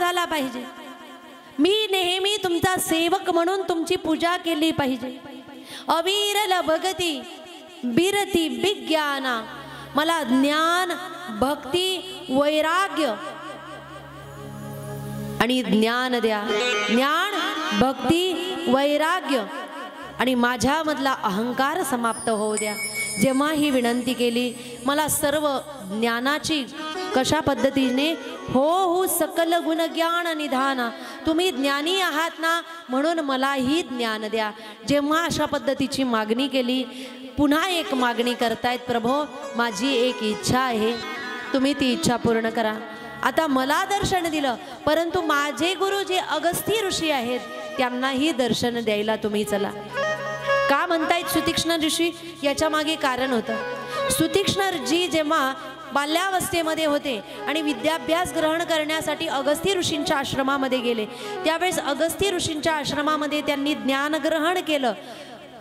झाला पाहिजे, मी नेहमी तुमचा सेवक म्हणून तुमची पूजा केली पाहिजे। अविरल भगती बिरती विज्ञाना, मला ज्ञान भक्ती वैराग्य आणि ज्ञान द्या, ज्ञान भक्ती वैराग्य आणि माझ्यामधला अहंकार समाप्त होऊ द्या। जेव्हा ही विनंती केली, मला सर्व ज्ञानाची कशा पद्धतीने हो सकल गुण ज्ञान निधाना, तुम्ही ज्ञानी आहात ना, म्हणून मलाही ज्ञान द्या। जेव्हा अशा पद्धतीची मागणी केली, पुन्हा एक मागणी करतायत, प्रभो माझी एक इच्छा आहे, तुम्ही ती इच्छा पूर्ण करा। आता मला दर्शन दिलं, परंतु माझे गुरु जे अगस्ती ऋषी आहेत त्यांनाही दर्शन द्यायला तुम्ही चला। का म्हणतायत सुतीक्ष्ण ऋषी? याच्या मागे कारण होतं। सुतीक्ष्णजी जेव्हा बाल्यावस्थेमध्ये होते आणि विद्याभ्यास ग्रहण करण्यासाठी अगस्ती ऋषींच्या आश्रमामध्ये गेले, त्यावेळेस अगस्ती ऋषींच्या आश्रमामध्ये त्यांनी ज्ञान ग्रहण केलं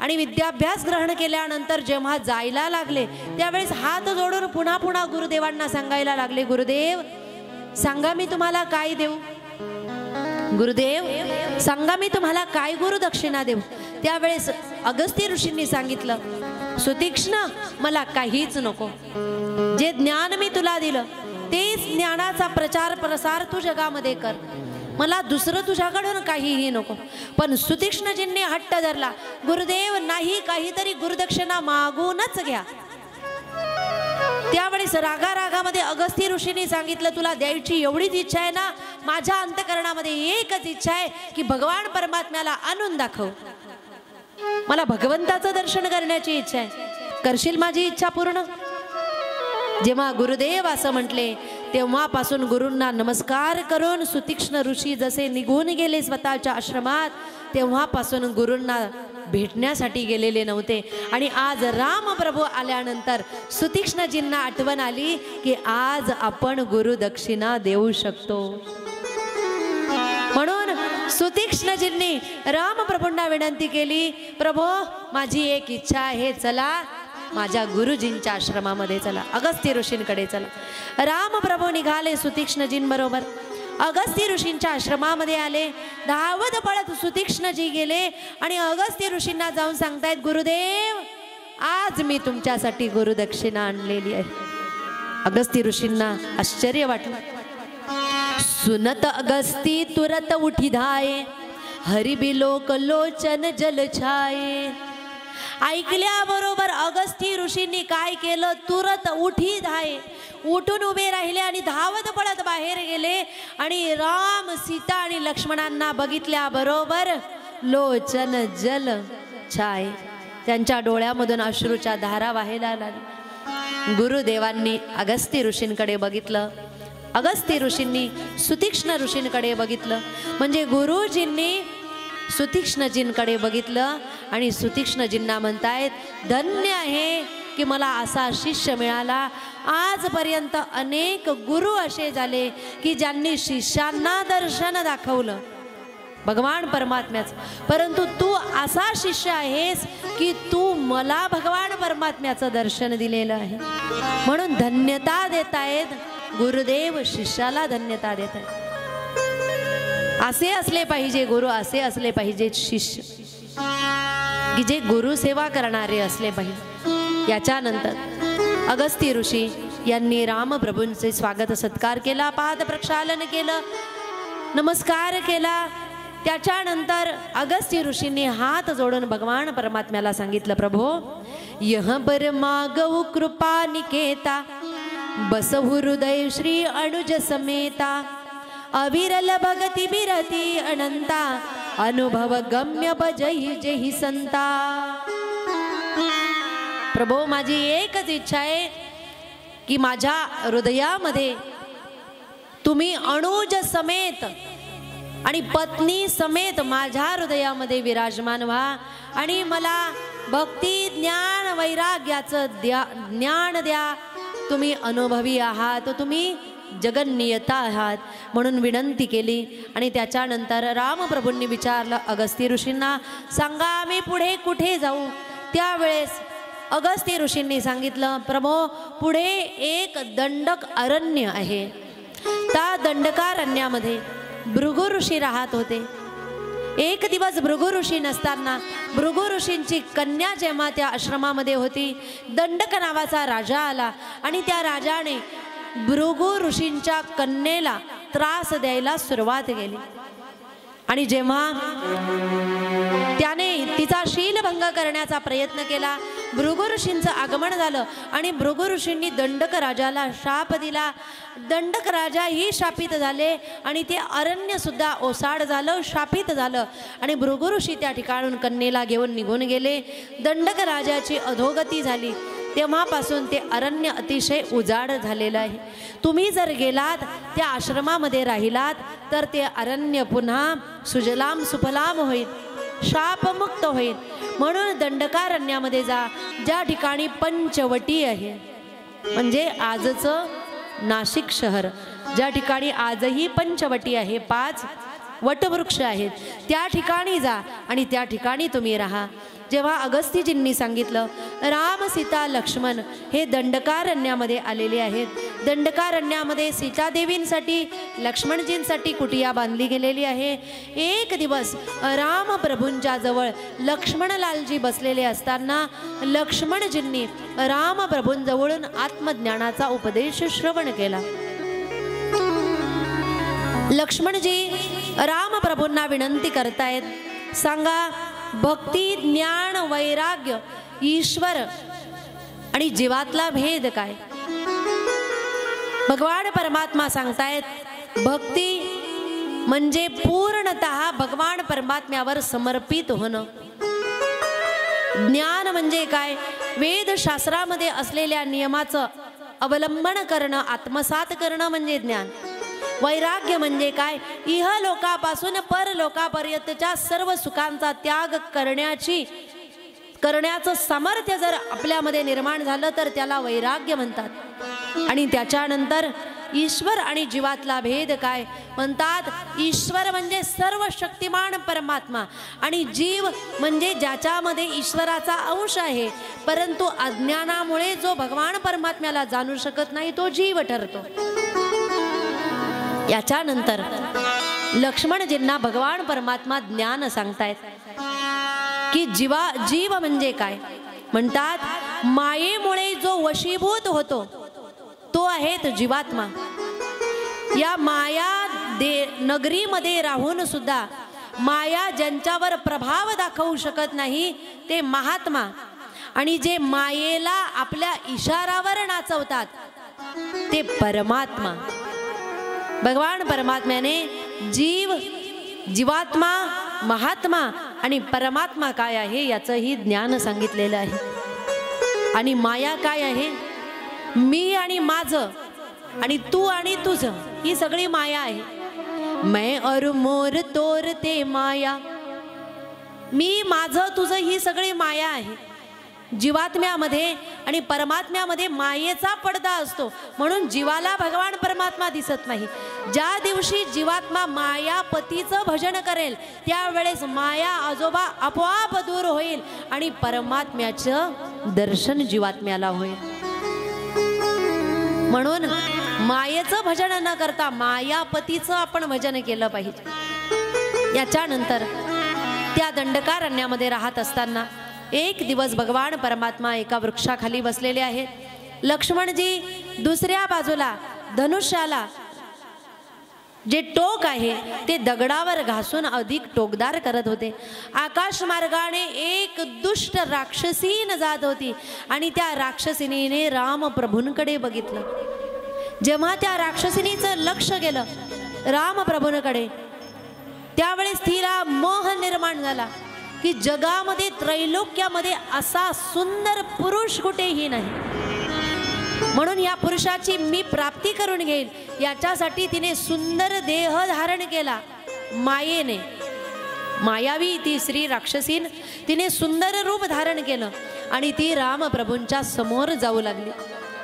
आणि विद्याभ्यास ग्रहण केल्यानंतर जेव्हा जायला लागले, त्यावेळेस हात जोडून पुन्हा पुन्हा गुरुदेवांना सांगायला लागले, गुरुदेव सांगा मी तुम्हाला काय देऊ, गुरुदेव सांगा मी तुम्हाला काय गुरुदक्षिणा देऊ। त्यावेळेस अगस्ती ऋषींनी सांगितलं, सुतीक्ष्ण मला काहीच नको, जे ज्ञान मी तुला दिलं तेच ज्ञानाचा प्रचार प्रसार तू जगामध्ये कर, मला दुसरं तुझ्याकडून काहीही नको। पण सुतीक्ष्णजींनी हट्ट धरला, गुरुदेव नाही, काहीतरी गुरुदक्षिणा मागूनच घ्या। त्यावेळेस रागारागामध्ये अगस्ती ऋषींनी सांगितलं, तुला द्यायची एवढीच इच्छा आहे ना, माझ्या अंतःकरणामध्ये एकच इच्छा आहे की भगवान परमात्म्याला आणून दाखव, मला भगवंताचं दर्शन करण्याची इच्छा आहे, करशील माझी इच्छा पूर्ण? जेव्हा गुरुदेव असं म्हटले, तेव्हापासून गुरूंना नमस्कार करून सुतीक्ष्ण ऋषी जसे निघून गेले स्वतःच्या आश्रमात, तेव्हापासून गुरूंना भेटण्यासाठी गेलेले नव्हते। आणि आज रामप्रभू आल्यानंतर सुतीक्ष्णजींना आठवण आली की आज आपण गुरुदक्षिणा देऊ शकतो। म्हणून सुतीक्ष्णजींनी रामप्रभूंना विनंती केली, प्रभो माझी एक इच्छा आहे, चला माझ्या गुरुजींच्या आश्रमामध्ये चला, अगस्ती ऋषींकडे चला। रामप्रभू निघाले सुतीक्ष्णजींबरोबर, अगस्ती ऋषींच्या आश्रमामध्ये आले, धावत पळत सुतीक्ष्णजी गेले आणि अगस्ती ऋषींना जाऊन सांगतायत, गुरुदेव आज मी तुमच्यासाठी गुरुदक्षिणा आणलेली आहे। अगस्ती ऋषींना आश्चर्य वाटलं। सुनत अगस्ती तुरत उठी धाये, हरी बिलोक लोचन जल छाये। ऐकल्याबरोबर अगस्ती ऋषींनी काय केलं, तुरत उठी धाये, उठून उभे राहिले आणि धावत पळत बाहेर गेले आणि राम सीता आणि लक्ष्मणांना बघितल्याबरोबर लोचन जल छाये, त्यांच्या डोळ्यामधून अश्रूच्या धारा वाहायला लागल्या। गुरुदेवांनी अगस्ती ऋषींकडे बघितलं, अगस्ती ऋषींनी सुतीक्ष्ण ऋषींकडे बघितलं, म्हणजे गुरुजींनी सुतीक्ष्णजींकडे बघितलं आणि सुतीक्ष्णजींना म्हणतायत, धन्य आहे की मला असा शिष्य मिळाला। आजपर्यंत अनेक गुरु असे झाले की ज्यांनी शिष्यांना दर्शन दाखवलं भगवान परमात्म्याचं, परंतु तू असा शिष्य आहेस की तू मला भगवान परमात्म्याचं दर्शन दिलेलं आहे। म्हणून धन्यता देतायत गुरुदेव, शिष्याला धन्यता देत आहेत। असे असले पाहिजे गुरु, असे असले पाहिजे शिष्य की जे गुरु सेवा करणारे असले पाहिजे। याच्यानंतर अगस्ती ऋषी यांनी रामप्रभूंचे स्वागत सत्कार केला, पाद प्रक्षालन केलं, नमस्कार केला। त्याच्यानंतर अगस्ती ऋषींनी हात जोडून भगवान परमात्म्याला सांगितलं, प्रभो यह बर मागव कृपा निकेता, बसहु हृदय श्री अनुज समेता। अविरल भगती बिरती अनंता, अनुभव गम्य बजही जेही संता। प्रभो माझी एकच इच्छा आहे की माझ्या हृदयामध्ये तुम्ही अनुज समेत आणि पत्नी समेत माझ्या हृदयामध्ये विराजमान व्हा आणि मला भक्ती ज्ञान वैराग्याचं ज्ञान द्या। तुम्ही अनुभवी आहात, तुम्ही जगन्नियता आहात, म्हणून विनंती केली। आणि त्याच्यानंतर रामप्रभूंनी विचारलं अगस्ती ऋषींना, सांगा आम्ही पुढे कुठे जाऊ? त्यावेळेस अगस्ती ऋषींनी सांगितलं, प्रभो पुढे एक दंडक अरण्य आहे, त्या दंडकारण्यामध्ये भृगु ऋषी राहत होते. एक दिवस भृगु ऋषी नसताना भृगु ऋषींची कन्या जेव्हा त्या आश्रमामध्ये होती, दंडक नावाचा राजा आला आणि त्या राजाने भृगु ऋषींच्या कन्येला त्रास द्यायला सुरुवात केली. आणि जेव्हा त्याने तिचा शीलभंग करण्याचा प्रयत्न केला, भृगु ऋषींचं आगमन झालं आणि भृगु ऋषींनी दंडक राजाला शाप दिला. दंडक राजाही शापित झाले आणि ते अरण्य सुद्धा ओसाड झालं, शापित झालं. आणि भृगु ऋषी त्या ठिकाणून कन्येला घेऊन निघून गेले. दंडक राजाची अधोगती झाली. तेव्हापासून ते अरण्य अतिशय उजाड झालेलं आहे. तुम्ही जर गेलात त्या आश्रमामध्ये राहिलात तर ते अरण्य पुन्हा सुजलाम सुफलाम होईल, शापमुक्त होईल. म्हणून दंडकारण्यामध्ये जा, ज्या ठिकाणी पंचवटी आहे, म्हणजे आजचं नाशिक शहर, ज्या ठिकाणी आजही पंचवटी आहे, 5 वटवृक्ष आहेत, त्या ठिकाणी जा आणि त्या ठिकाणी तुम्ही राहा. जेव्हा अगस्त्यजींनी सांगितलं राम सीता लक्ष्मण हे दंडकारण्यामध्ये आलेले आहेत, दंडकारण्यामध्ये सीतादेवींसाठी लक्ष्मणजींसाठी कुटिया बांधली गेलेली आहे. एक दिवस रामप्रभूंच्या जवळ लक्ष्मणलालजी बसलेले असताना लक्ष्मणजींनी रामप्रभूंजवळून आत्मज्ञानाचा उपदेश श्रवण केला. लक्ष्मणजी रामप्रभूंना विनंती करतायत, सांगा भक्ती, ज्ञान, वैराग्य, ईश्वर आणि जीवातला भेद काय? भगवान परमात्मा सांगतायत भक्ती म्हणजे पूर्णतः भगवान परमात्म्यावर समर्पित होणं. ज्ञान म्हणजे काय? वेदशास्त्रामध्ये असलेल्या नियमाचं अवलंबन करणं, आत्मसात करणं म्हणजे ज्ञान. वैराग्य म्हणजे काय? इहलोकापासून परलोकापर्यंतच्या सर्व सुखांचा त्याग करण्याचं सामर्थ्य जर आपल्यामध्ये निर्माण झालं तर त्याला वैराग्य म्हणतात. आणि त्याच्यानंतर ईश्वर आणि जीवातला भेद काय? म्हणतात ईश्वर म्हणजे सर्व शक्तिमान परमात्मा आणि जीव म्हणजे ज्याच्यामध्ये ईश्वराचा अंश आहे, परंतु अज्ञानामुळे जो भगवान परमात्म्याला जाणू शकत नाही तो जीव ठरतो. याच्यानंतर लक्ष्मणजींना भगवान परमात्मा ज्ञान सांगतायत की जीव म्हणजे काय? म्हणतात मायेमुळे जो वशीभूत होतो तो आहे जीवात्मा. या माया नगरीमध्ये राहून सुद्धा माया ज्यांच्यावर प्रभाव दाखवू शकत नाही ते महात्मा, आणि जे मायेला आपल्या इशारावर नाचवतात ते परमात्मा. भगवान परमात्म्याने जीवात्मा, महात्मा आणि परमात्मा काय आहे याचंही ज्ञान सांगितलेलं आहे. आणि माया काय आहे? मी आणि माझं आणि तू आणि तुझं, ही सगळी माया आहे. मैं और मोर तोर ते माया, मी माझं तुझं ही सगळी माया आहे. जीवात्म्यामध्ये आणि परमात्म्यामध्ये मायेचा पडदा असतो, म्हणून जीवाला भगवान परमात्मा दिसत नाही. ज्या दिवशी जीवात्मा मायापतीचं भजन करेल त्यावेळेस माया आजोबा आपोआप दूर होईल आणि परमात्म्याचं दर्शन जीवात्म्याला होईल. म्हणून मायेचं भजन न करता मायापतीचं आपण भजन केलं पाहिजे. याच्यानंतर त्या दंडकारण्यामध्ये राहत असताना एक दिवस भगवान परमात्मा एका वृक्षाखाली बसलेले आहेत. लक्ष्मणजी दुसऱ्या बाजूला धनुष्याला जे टोक आहे ते दगडावर घासून अधिक टोकदार करत होते. आकाश मार्गाने एक दुष्ट राक्षसीन जात होती आणि त्या राक्षसिनीने रामप्रभूंकडे बघितलं. जेव्हा त्या राक्षसिनीचं लक्ष गेलं रामप्रभूंकडे त्यावेळेस तिला मोह निर्माण झाला की जगामध्ये त्रैलोक्यामध्ये असा सुंदर पुरुष कुठेही नाही, म्हणून या पुरुषाची मी प्राप्ती करून घेईल याच्यासाठी तिने सुंदर देह धारण केला. मायेने, मायावी ती स्त्री राक्षसीन, तिने सुंदर रूप धारण केलं आणि ती रामप्रभूंच्या समोर जाऊ लागली.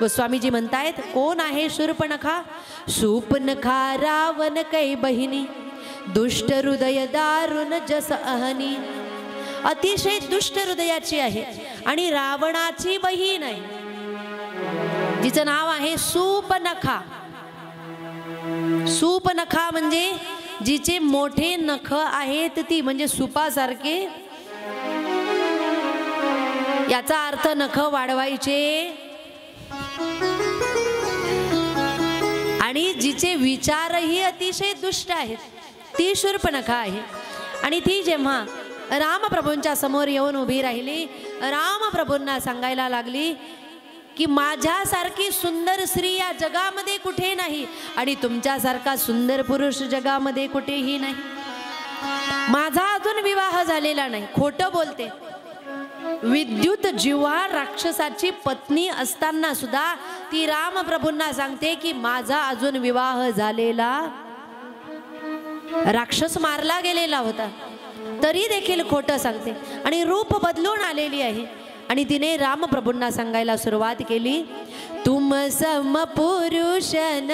गोस्वामीजी म्हणतायत कोण आहे शूर्पणखा? शूर्पणखा रावण कै बहिणी, दुष्ट हृदय दारुण जस अहनी. अतिशय दुष्ट हृदयाची आहे आणि रावणाची बहीण आहे, जिचं नाव आहे सूपनखा. सूपनखा म्हणजे जिचे मोठे नख आहेत ती, म्हणजे सुपासारखे, याचा अर्थ नख वाढवायचे, आणि जिचे विचारही अतिशय दुष्ट आहेत ती शूर्पणखा आहे. आणि ती जेव्हा रामप्रभूंच्या समोर येऊन उभी राहिली, रामप्रभूंना सांगायला लागली की माझ्यासारखी सुंदर स्त्री या जगामध्ये कुठे नाही, आणि तुमच्यासारखा सुंदर पुरुष जगामध्ये कुठेही नाही. माझा अजून विवाह झालेला नाही. खोटं बोलते. विद्युत जिव्हा राक्षसाची पत्नी असताना सुद्धा ती रामप्रभूंना सांगते की माझा अजून विवाह झालेला, राक्षस मारला गेलेला होता, तरी देखील खोटं सांगते. आणि रूप बदलून आलेली आहे. आणि तिने रामप्रभूंना सांगायला सुरुवात केली, तुम सम पुरुष न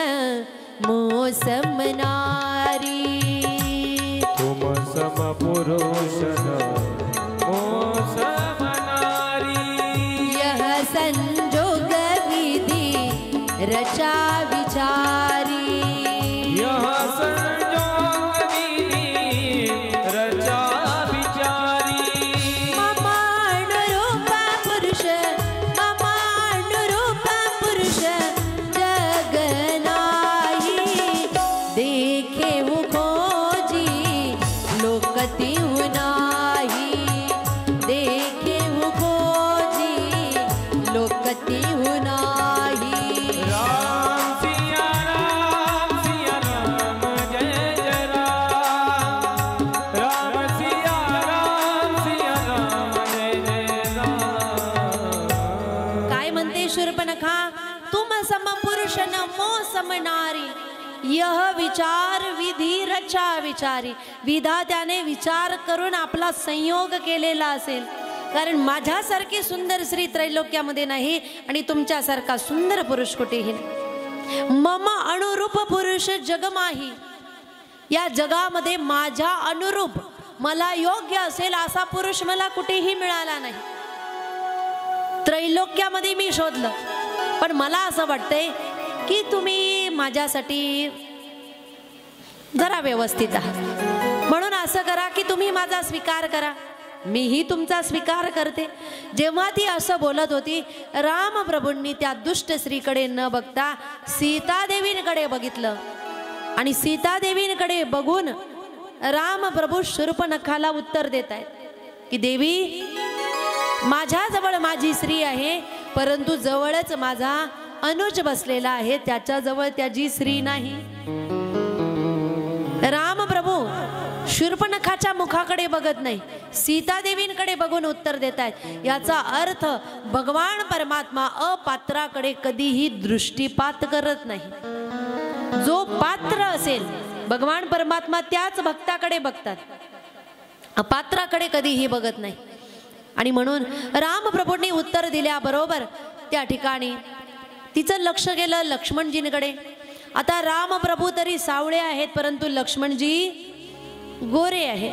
मो सम नारी, तुम सम पुरुष न मो सम नारी, यह संजोग विधि रचा विचारी, यह संजोग विधि रचा विचारी, ममानुरूप पुरुष, ममानुरूप पुरुष जग नाही, देखे खोजी लोकती नाही, देखे खोजी लोकती नाही. राम सिया राम जय जय राम, राम सिया राम जय जय राम. काय म्हणते शूर्पणखा, तुम सम पुरुष न मो सम नारी, यह विचार विधी रचा विचारी. विधात्याने विचार करून आपला संयोग केलेला असेल, कारण माझ्यासारखी सुंदर स्त्री त्रैलोक्यामध्ये नाही आणि तुमच्यासारखा सुंदर पुरुष कुठेही नाही. मम अनुरूप पुरुष जगमाही, या जगामध्ये माझ्या अनुरूप मला योग्य असेल असा पुरुष मला कुठेही मिळाला नाही. त्रैलोक्यामध्ये मी शोधलं, पण मला असं वाटतंय की तुम्ही माझ्यासाठी जरा व्यवस्थित आहात, म्हणून असं करा की तुम्ही माझा स्वीकार करा, मीही तुमचा स्वीकार करते. जेव्हा ती असं बोलत होती, रामप्रभूंनी त्या दुष्ट स्त्रीकडे न बघता सीतादेवींकडे बघितलं. आणि सीतादेवींकडे बघून रामप्रभू शूर्पणखाला उत्तर देत आहेत की देवी, माझ्याजवळ माझी स्त्री आहे, परंतु जवळच माझा अनुज बसलेला आहे, त्याच्याजवळ त्याची स्त्री नाही. रामप्रभू शूर्पणखाच्या मुखाकडे बघत नाही, सीतादेवींकडे बघून उत्तर देत आहेत. याचा अर्थ भगवान परमात्मा अपात्राकडे कधीही दृष्टीपात करत नाही. जो पात्र असेल भगवान परमात्मा त्याच भक्ताकडे बघतात, अपात्राकडे कधीही बघत नाही. आणि म्हणून रामप्रभूंनी उत्तर दिल्याबरोबर त्या ठिकाणी तिचं लक्ष गेलं लक्ष्मणजींकडे. आता रामप्रभू तरी सावळे आहेत, परंतु लक्ष्मणजी गोरे आहे.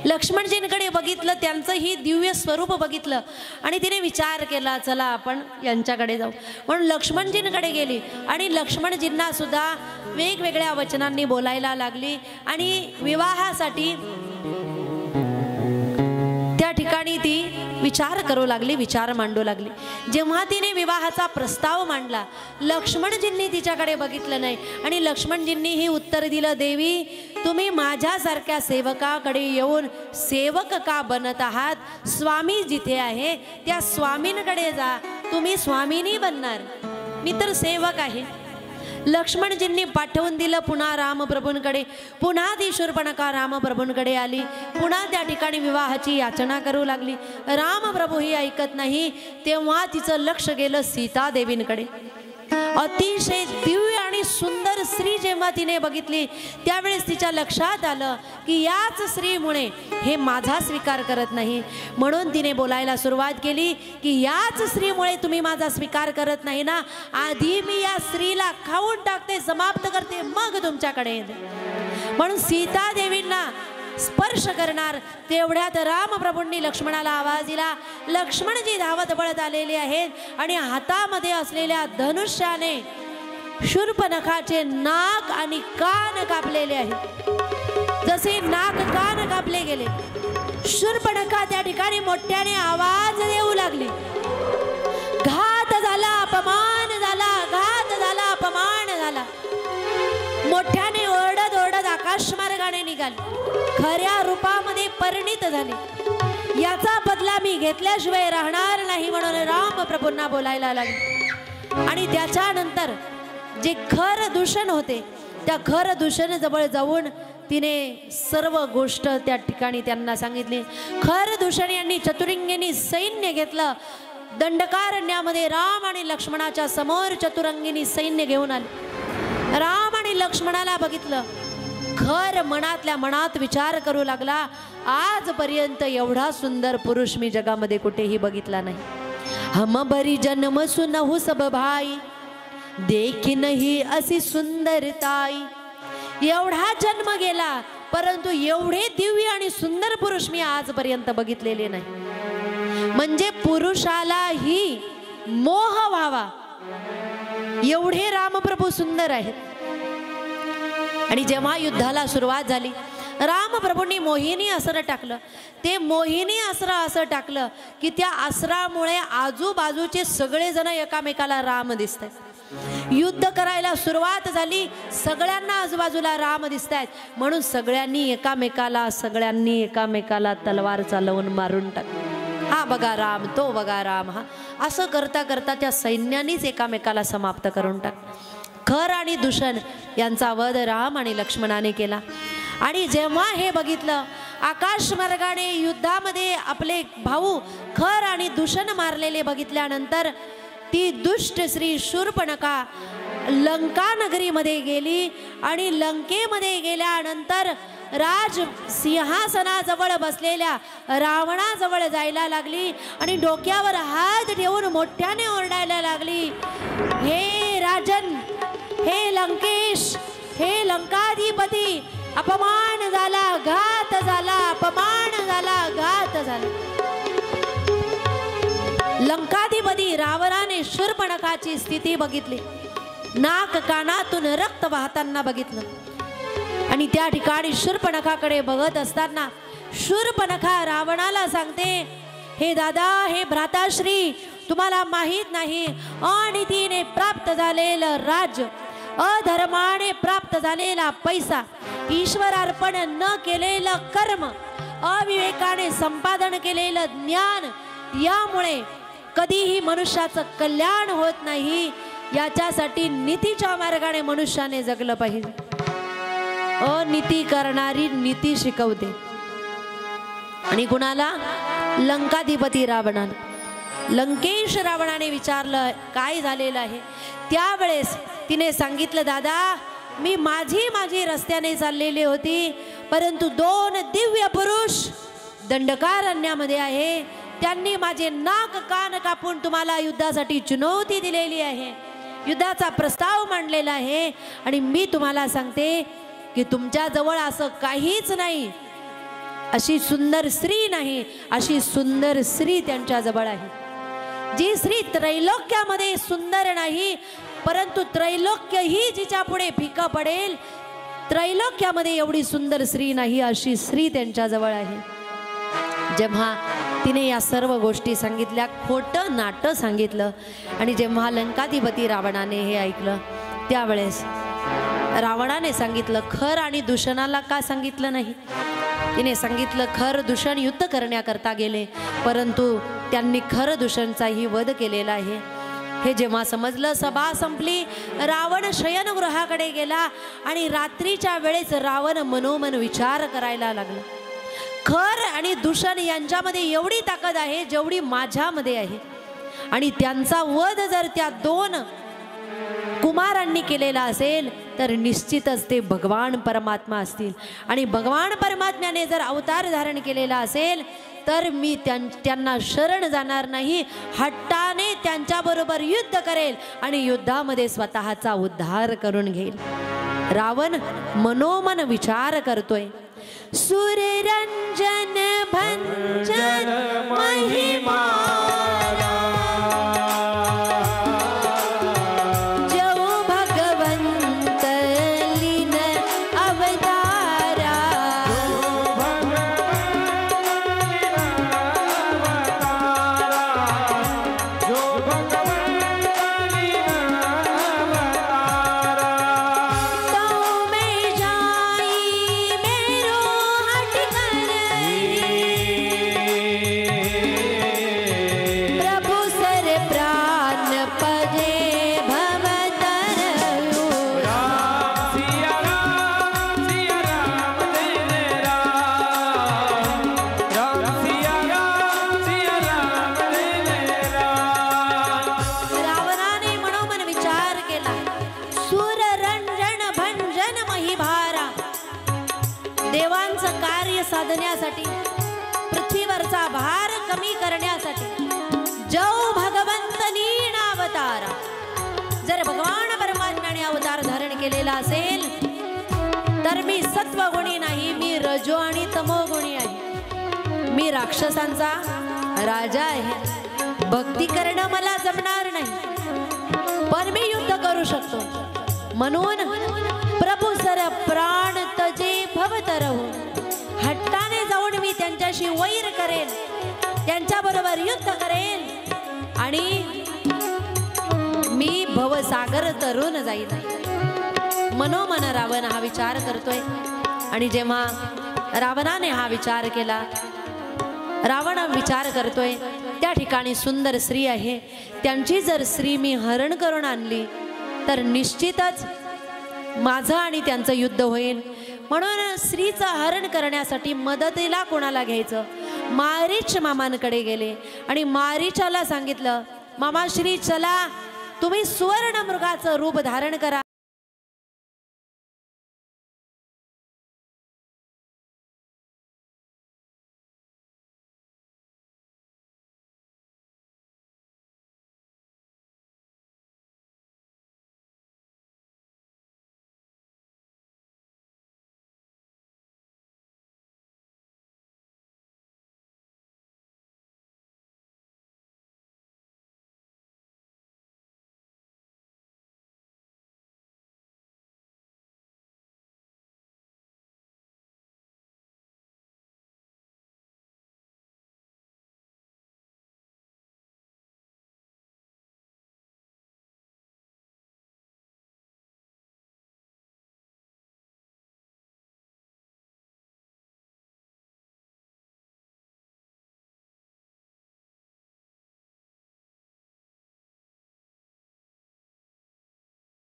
लक्ष्मणजींकडे बघितलं, त्यांचंही दिव्य स्वरूप बघितलं आणि तिने विचार केला, चला आपण यांच्याकडे जाऊ. म्हणून लक्ष्मणजींकडे गेली आणि लक्ष्मणजींना सुद्धा वेगवेगळ्या वचनांनी बोलायला लागली आणि विवाहासाठी त्या ठिकाणी ती विचार करू लागली, विचार मांडू लागली. जेव्हा तिने विवाहाचा प्रस्ताव मांडला, लक्ष्मणजींनी तिच्याकडे बघितलं नाही आणि लक्ष्मणजींनीही उत्तर दिलं, देवी, तुम्ही माझ्यासारख्या सेवकाकडे येऊन सेवक का बनत आहात? स्वामी जिथे आहे त्या स्वामींकडे जा, तुम्ही स्वामिनी बनणार, मी तर सेवक आहे. लक्ष्मणजींनी पाठवून दिलं पुन्हा रामप्रभूंकडे. पुन्हा ती शूर्पणखा रामप्रभूंकडे आली, पुन्हा त्या ठिकाणी विवाहाची याचना करू लागली. रामप्रभूही ऐकत नाही. तेव्हा तिचं लक्ष गेलं सीतादेवींकडे. अतिशय दिव्य आणि सुंदर स्त्री जेव्हा तिने बघितली, त्यावेळेस तिच्या लक्षात आलं की याच स्त्रीमुळे हे माझा स्वीकार करत नाही. म्हणून तिने बोलायला सुरुवात केली की याच स्त्रीमुळे तुम्ही माझा स्वीकार करत नाही ना, आधी मी या स्त्रीला खाऊन टाकते, समाप्त करते, मग तुमच्याकडे येते. म्हणून सीतादेवींना स्पर्श करणार तेवढ्यात रामप्रभूंनी लक्ष्मणाला आवाज दिला. लक्ष्मणजी धावत पळत आलेले आहेत आणि हातामध्ये असलेल्या धनुष्याने शूर्पणखाचे नाक आणि कान कापलेले आहेत. जसे नाक कान कापले गेले, शूर्पणखा त्या ठिकाणी मोठ्याने आवाज देऊ लागली. घात झाला, अपमान झाला, घात झाला, अपमान झाला. मोठ्याने ओरडत ओरडत आकाश मार्गाने निघाली, खऱ्या रूपामध्ये परिणित झाली. याचा बदला मी घेतल्याशिवाय राहणार नाही म्हणून रामप्रभूंना बोलायला लागले. आणि त्याच्यानंतर जे खर दूषण होते त्या खर दूषण जवळ जाऊन तिने सर्व गोष्ट त्या ठिकाणी त्यांना सांगितली. खर दूषण यांनी चतुरंगिनी सैन्य घेतलं. दंडकारण्यामध्ये राम आणि लक्ष्मणाच्या समोर चतुरंगिनी सैन्य घेऊन आले. राम आणि लक्ष्मणाला बघितलं, खर मनातल्या मनात विचार करू लागला, आजपर्यंत एवढा सुंदर पुरुष मी जगामध्ये कुठेही बघितला नाही. हम बरी जन्म सुनहु सब भाई, देखी नाही अशी सुंदरताई. एवढा जन्म गेला परंतु एवढे दिव्य आणि सुंदर पुरुष मी आजपर्यंत बघितलेले नाही. म्हणजे पुरुषालाही मोह व्हावा एवढे रामप्रभू सुंदर आहेत. आणि जेव्हा युद्धाला सुरुवात झाली, रामप्रभूंनी मोहिनी अस्त्र टाकलं. ते मोहिनी अस्त्र असं टाकलं की त्या अस्त्रामुळे आजूबाजूचे सगळेजण एकामेकाला राम दिसतात. युद्ध करायला सुरुवात झाली, सगळ्यांना आजूबाजूला राम दिसत आहेत म्हणून सगळ्यांनी एकामेकाला तलवार चालवून मारून टाकली. हा बघा राम, तो बघा राम, हा असं करता करता त्या सैन्यानीच एकामेकाला समाप्त करून टाकलं. खर आणि दूषण यांचा वध राम आणि लक्ष्मणाने केला. आणि जेव्हा हे बघितलं, आकाश मार्गाने युद्धामध्ये आपले भाऊ खर आणि दूषण मारलेले बघितल्यानंतर ती दुष्ट स्त्री शूर्पणखा लंका नगरीमध्ये गेली. आणि लंकेमध्ये गेल्यानंतर राज सिंहासनाजवळ बसलेल्या रावणाजवळ जायला लागली आणि डोक्यावर हात ठेवून मोठ्याने ओरडायला लागली, हे राजन, हे लंकेश, हे लंकाधिपती, अपमान झाला, घात झाला, अपमान झाला, घात झाला. लंकाधिपती रावणाने शूर्पणखाची स्थिती बघितली, नाक कानातून रक्त वाहताना बघितलं. आणि त्या ठिकाणी शूर्पणखाकडे बघत असताना शूर्पणखा रावणाला सांगते, हे दादा, हे भ्राताश्री, तुम्हाला माहीत नाही, अनितीने प्राप्त झालेलं राज्य, अधर्माने प्राप्त झालेला पैसा, ईश्वरार्पण न केलेलं कर्म, अविवेकाने संपादन केलेलं ज्ञान, यामुळे कधीही मनुष्याचं कल्याण होत नाही. याच्यासाठी नीतीच्या मार्गाने मनुष्याने जगलं पाहिजे. अनिती करणारी नीती शिकवते. आणि कुणाला? लंकाधिपती रावणाला. लंकेश रावणाने विचारलं, काय झालेलं आहे? त्यावेळेस तिने सांगितलं, दादा, मी माझी रस्त्याने चाललेली होती, परंतु दोन दिव्य पुरुष दंडकारण्यामध्ये आहे, त्यांनी माझे नाक कान कापून तुम्हाला युद्धासाठी चुनौती दिलेली आहे, युद्धाचा प्रस्ताव मांडलेला आहे. आणि मी तुम्हाला सांगते की तुमच्या जवळ असं काहीच नाही, अशी सुंदर स्त्री नाही, अशी सुंदर स्त्री त्यांच्या जवळ आहे. जी स्त्री त्रैलोक्यामध्ये सुंदर नाही, परंतु त्रैलोक्य ही जिच्या पुढे फिका पडेल, त्रैलोक्यामध्ये एवढी सुंदर स्त्री नाही, अशी स्त्री त्यांच्या जवळ आहे. जेव्हा तिने या सर्व गोष्टी सांगितल्या, खोटं नाटं सांगितलं, आणि जेव्हा लंकाधिपती रावणाने हे ऐकलं, त्यावेळेस रावणाने सांगितलं, खर आणि दूषणाला का सांगितलं नाही? तिने सांगितलं, खर दूषण युद्ध करण्याकरता गेले, परंतु त्यांनी खर दूषणचाही वध केलेला आहे. हे जेव्हा समजलं, सभा संपली. रावण शयनगृहाकडे गेला आणि रात्रीच्या वेळेस रावण मनोमन विचार करायला लागला, खर आणि दूषण यांच्यामध्ये एवढी ताकद आहे जेवढी माझ्यामध्ये आहे. आणि त्यांचा वध जर त्या दोन कुमारांनी केलेला असेल तर निश्चितच ते भगवान परमात्मा असतील. आणि भगवान परमात्म्याने जर अवतार धारण केलेला असेल तर मी त्यांना शरण जाणार नाही, हट्टाने त्यांच्याबरोबर युद्ध करेल आणि युद्धामध्ये स्वतःचा उद्धार करून घेईल. रावण मनोमन विचार करतोय, सूररंजन भंजन महिमा जो भगवान देवांचं कार्य साधण्यासाठी, पृथ्वीवरचा भार कमी करण्यासाठी जो भगवंत लीन अवतार, जर भगवान परमात्म्याने अवतार धारण केलेला असेल तर मी सत्वगुणी नाही, मी रजो आणि तमोगुणी आहे, मी राक्षसांचा राजा आहे. भक्ती करणं मला जमणार नाही पण मी युद्ध करू शकतो. म्हणून प्रभू सर प्राण तजे भवतरहु, हट्टाने जाऊन मी त्यांच्याशी वैर करेन, त्यांच्याबरोबर युद्ध करेन आणि मी भवसागर तरुण जाईल. मनोमन रावण हा विचार करतोय. आणि जेव्हा रावणाने हा विचार केला, रावण विचार करतोय त्या ठिकाणी सुंदर स्त्री आहे, त्यांची जर स्त्री मी हरण करून आणली तर निश्चितच माझं आणि त्यांचं युद्ध होईल. म्हणून स्त्रीचं हरण करण्यासाठी मदतीला कोणाला घ्यायचं, मारीच मामांकडे गेले आणि मारीचाला सांगितलं, मामाश्री चला तुम्ही सुवर्ण मृगाचं रूप धारण करा